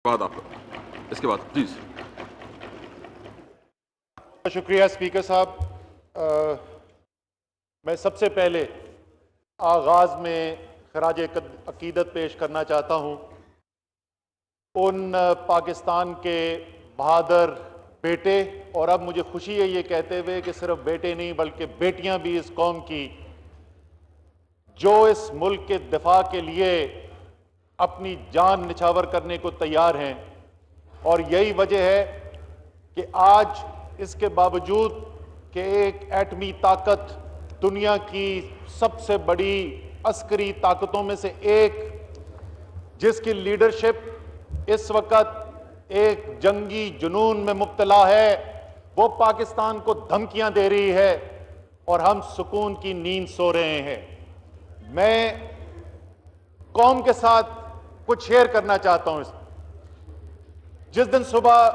بعد آپ اس کے بعد پلیز. شکریہ اسپیکر صاحب. میں سب سے پہلے آغاز میں خراج عقیدت پیش کرنا چاہتا ہوں ان پاکستان کے بہادر بیٹے، اور اب مجھے خوشی ہے یہ کہتے ہوئے کہ صرف بیٹے نہیں بلکہ بیٹیاں بھی اس قوم کی، جو اس ملک کے دفاع کے لیے اپنی جان نچھاور کرنے کو تیار ہیں. اور یہی وجہ ہے کہ آج اس کے باوجود کہ ایک ایٹمی طاقت دنیا کی سب سے بڑی عسکری طاقتوں میں سے ایک، جس کی لیڈرشپ اس وقت ایک جنگی جنون میں مبتلا ہے، وہ پاکستان کو دھمکیاں دے رہی ہے اور ہم سکون کی نیند سو رہے ہیں. میں قوم کے ساتھ کچھ شیئر کرنا چاہتا ہوں. جس دن صبح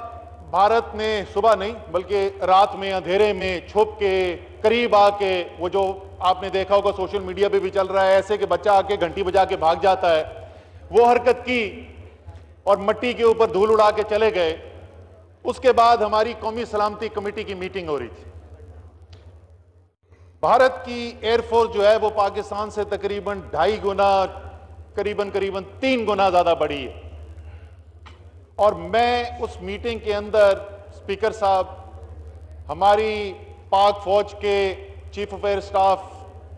بھارت نے، صبح نہیں بلکہ رات میں اندھیرے میں چھپ کے قریب آ کے، وہ جو آپ نے دیکھا ہوگا سوشل میڈیا پہ بھی چل رہا ہے، ایسے کہ بچہ آ کے گھنٹی بجا کے بھاگ جاتا ہے، وہ حرکت کی اور مٹی کے اوپر دھول اڑا کے چلے گئے. اس کے بعد ہماری قومی سلامتی کمیٹی کی میٹنگ ہو رہی تھی. بھارت کی ایئر فورس جو ہے وہ پاکستان سے تقریباً 2.5 گنا، قریباً 3 گنا زیادہ بڑی ہے. اور میں اس میٹنگ کے اندر اسپیکر صاحب ہماری پاک فوج کے chief of air staff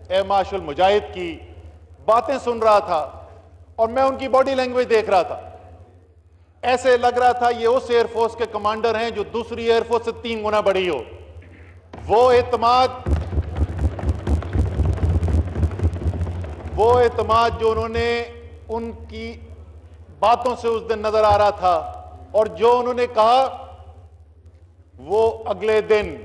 air marshal Mujahid کی باتیں سن رہا تھا اور میں ان کی باڈی لینگویج دیکھ رہا تھا. ایسے لگ رہا تھا یہ اس ایئر فورس کے کمانڈر ہیں جو دوسری ایئر فورس سے 3 گنا بڑی ہو. وہ اعتماد جو انہوں نے ان کی باتوں سے اس دن نظر آ رہا تھا، اور جو انہوں نے کہا وہ اگلے دن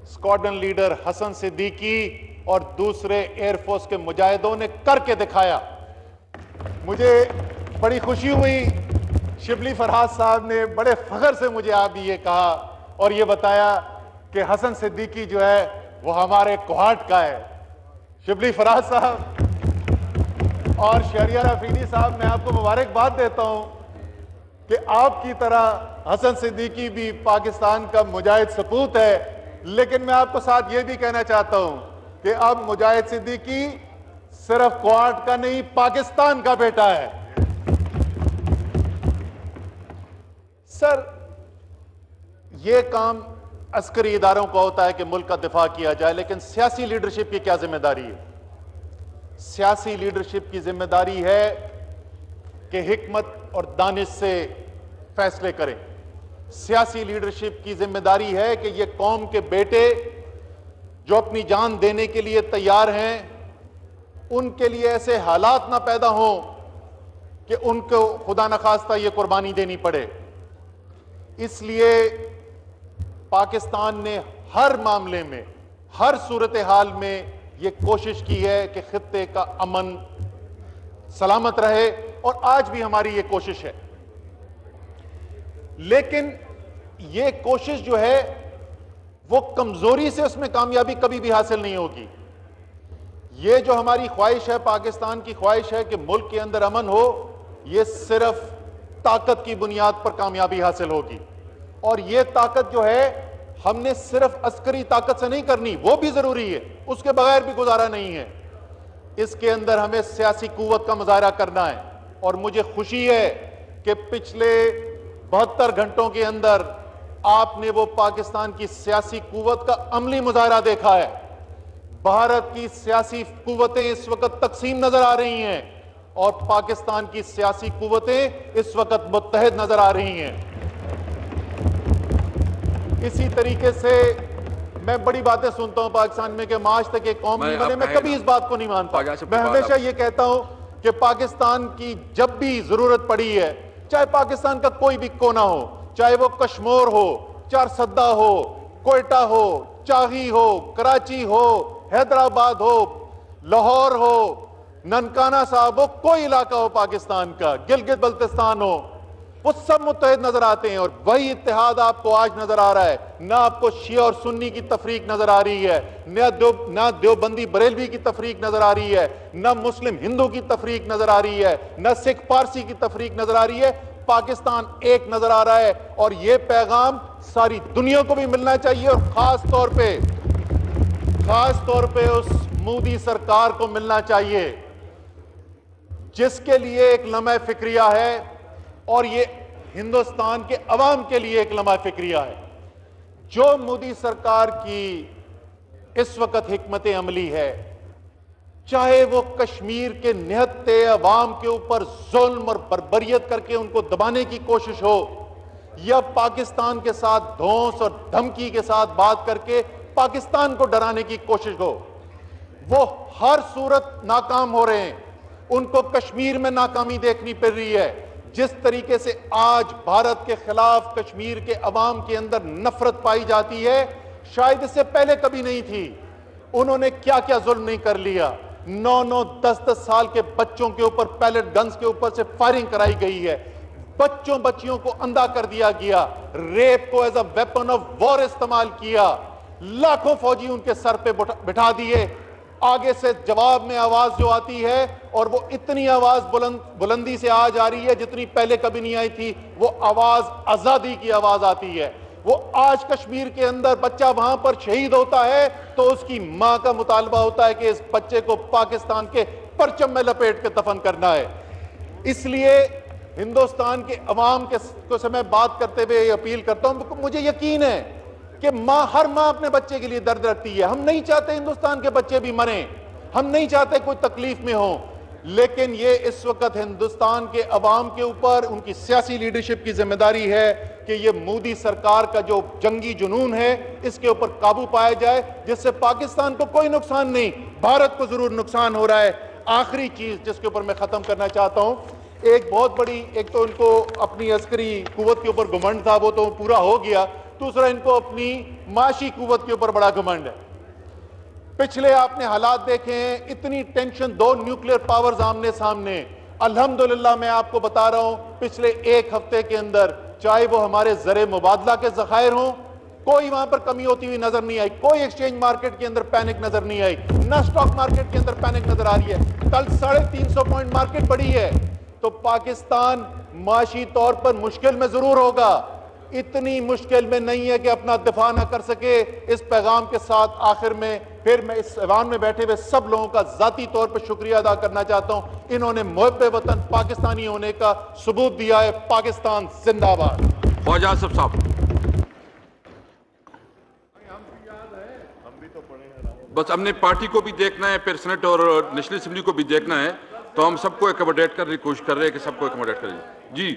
اسکواڈرن لیڈر حسن صدیقی اور دوسرے ایئر فورس کے مجاہدوں نے کر کے دکھایا. مجھے بڑی خوشی ہوئی. شبلی فرحات صاحب نے بڑے فخر سے مجھے آج یہ کہا اور یہ بتایا کہ حسن صدیقی جو ہے وہ ہمارے کوہاٹ کا ہے. شبلی فرحات صاحب اور شہریار افریدی صاحب، میں آپ کو مبارکباد دیتا ہوں کہ آپ کی طرح حسن صدیقی بھی پاکستان کا مجاہد سپوت ہے. لیکن میں آپ کو ساتھ یہ بھی کہنا چاہتا ہوں کہ اب مجاہد صدیقی صرف کوہاٹ کا نہیں، پاکستان کا بیٹا ہے. سر، یہ کام عسکری اداروں کا ہوتا ہے کہ ملک کا دفاع کیا جائے، لیکن سیاسی لیڈرشپ کی کیا ذمہ داری ہے؟ سیاسی لیڈرشپ کی ذمہ داری ہے کہ حکمت اور دانش سے فیصلے کریں. سیاسی لیڈرشپ کی ذمہ داری ہے کہ یہ قوم کے بیٹے جو اپنی جان دینے کے لیے تیار ہیں، ان کے لیے ایسے حالات نہ پیدا ہوں کہ ان کو خدا نخواستہ یہ قربانی دینی پڑے. اس لیے پاکستان نے ہر معاملے میں، ہر صورتحال میں یہ کوشش کی ہے کہ خطے کا امن سلامت رہے، اور آج بھی ہماری یہ کوشش ہے. لیکن یہ کوشش جو ہے وہ کمزوری سے اس میں کامیابی کبھی بھی حاصل نہیں ہوگی. یہ جو ہماری خواہش ہے، پاکستان کی خواہش ہے کہ ملک کے اندر امن ہو، یہ صرف طاقت کی بنیاد پر کامیابی حاصل ہوگی. اور یہ طاقت جو ہے ہم نے صرف عسکری طاقت سے نہیں کرنی، وہ بھی ضروری ہے، اس کے بغیر بھی گزارا نہیں ہے. اس کے اندر ہمیں سیاسی قوت کا مظاہرہ کرنا ہے. اور مجھے خوشی ہے کہ پچھلے 72 گھنٹوں کے اندر آپ نے وہ پاکستان کی سیاسی قوت کا عملی مظاہرہ دیکھا ہے. بھارت کی سیاسی قوتیں اس وقت تقسیم نظر آ رہی ہیں اور پاکستان کی سیاسی قوتیں اس وقت متحد نظر آ رہی ہیں. اسی طریقے سے میں بڑی باتیں سنتا ہوں پاکستان میں کہ معاش تک ایک قوم نہیں بنے. میں کبھی اس بات کو نہیں مانتا. میں ہمیشہ یہ کہتا ہوں کہ پاکستان کی جب بھی ضرورت پڑی ہے، چاہے پاکستان کا کوئی بھی کونا ہو، چاہے وہ کشمور ہو، چارسدہ ہو، کوئٹہ ہو، چاغی ہو، کراچی ہو، حیدرآباد ہو، لاہور ہو، ننکانہ صاحب ہو، کوئی علاقہ ہو پاکستان کا، گلگت بلتستان ہو، وہ سب متحد نظر آتے ہیں. اور وہی اتحاد آپ کو آج نظر آ رہا ہے. نہ آپ کو شیعہ اور سنی کی تفریق نظر آ رہی ہے، نہ دیوبندی بریلوی کی تفریق نظر آ رہی ہے، نہ مسلم ہندو کی تفریق نظر آ رہی ہے، نہ سکھ پارسی کی تفریق نظر آ رہی ہے. پاکستان ایک نظر آ رہا ہے، اور یہ پیغام ساری دنیا کو بھی ملنا چاہیے، اور خاص طور پہ اس مودی سرکار کو ملنا چاہیے جس کے لیے ایک لمحہ فکریہ ہے، اور یہ ہندوستان کے عوام کے لیے ایک لمحہ فکریہ ہے۔ جو مودی سرکار کی اس وقت حکمت عملی ہے، چاہے وہ کشمیر کے نہتے عوام کے اوپر ظلم اور بربریت کر کے ان کو دبانے کی کوشش ہو، یا پاکستان کے ساتھ دھونس اور دھمکی کے ساتھ بات کر کے پاکستان کو ڈرانے کی کوشش ہو، وہ ہر صورت ناکام ہو رہے ہیں۔ ان کو کشمیر میں ناکامی دیکھنی پڑ رہی ہے۔ جس طریقے سے آج بھارت کے خلاف کشمیر کے عوام کے اندر نفرت پائی جاتی ہے، شاید اس سے پہلے کبھی نہیں تھی۔ انہوں نے کیا کیا ظلم نہیں کر لیا۔ 9 10 سال کے بچوں کے اوپر پیلٹ گنز کے اوپر سے فائرنگ کرائی گئی ہے، بچیوں کو اندھا کر دیا گیا، ریپ کو as a weapon of war استعمال کیا، لاکھوں فوجی ان کے سر پہ بٹھا دیے۔ آگے سے جواب میں آواز جو آتی ہے، اور وہ اتنی آواز بلندی سے آج آ رہی ہے جتنی پہلے کبھی نہیں آئی تھی، وہ آواز آزادی کی آواز آتی ہے۔ وہ آج کشمیر کے اندر بچہ وہاں پر شہید ہوتا ہے تو اس کی ماں کا مطالبہ ہوتا ہے کہ اس بچے کو پاکستان کے پرچم میں لپیٹ کے دفن کرنا ہے۔ اس لیے ہندوستان کے عوام کو سے میں بات کرتے ہوئے اپیل کرتا ہوں، مجھے یقین ہے کہ ہر ماں اپنے بچے کے لیے درد رکھتی ہے۔ ہم نہیں چاہتے ہندوستان کے بچے بھی مریں، ہم نہیں چاہتے کوئی تکلیف میں ہوں، لیکن یہ اس وقت ہندوستان کے عوام کے اوپر ان کی سیاسی لیڈرشپ کی ذمہ داری ہے کہ یہ مودی سرکار کا جو جنگی جنون ہے اس کے اوپر قابو پایا جائے، جس سے پاکستان کو کوئی نقصان نہیں، بھارت کو ضرور نقصان ہو رہا ہے۔ آخری چیز جس کے اوپر میں ختم کرنا چاہتا ہوں، ایک بہت بڑی، ایک تو ان کو اپنی عسکری قوت کے اوپر گھمنڈ تھا، وہ تو پورا ہو گیا، دوسرا ان کو اپنی معاشی قوت کے اوپر بڑا گھمنڈ ہے۔ پچھلے آپ نے حالات دیکھے ہیں، اتنی ٹینشن، 2 نیوکلیئر پاورز آمنے سامنے۔ الحمدللہ میں آپ کو بتا رہا ہوں، پچھلے ایک ہفتے کے اندر چاہے وہ ہمارے زر مبادلہ کے ذخائر ہوں، کوئی وہاں پر کمی ہوتی ہوئی نظر نہیں آئی، کوئی ایکسچینج مارکیٹ کے اندر پینک نظر نہیں آئی، نہ سٹاک مارکیٹ کے اندر پینک نظر آ رہی ہے۔ کل 350 پوائنٹ مارکیٹ بڑھی ہے، تو پاکستان معاشی طور پر مشکل میں ضرور ہوگا، اتنی مشکل میں نہیں ہے کہ اپنا دفاع نہ کر سکے۔ اس پیغام کے ساتھ آخر میں پھر میں اس ایوان میں بیٹھے ہوئے سب لوگوں کا ذاتی طور پر شکریہ ادا کرنا چاہتا ہوں، انہوں نے محب وطن پاکستانی ہونے کا ثبوت دیا ہے۔ پاکستان زندہ باد۔ خواجہ آصف صاحب، بس ہم نے پارٹی کو بھی دیکھنا ہے، پھر سینٹ اور نیشنل اسمبلی کو بھی دیکھنا ہے، تو ہم سب کو ایکوموڈیٹ کرنے کی کوشش کر رہے ہیں کہ سب کو ایکوموڈیٹ کریں۔ جی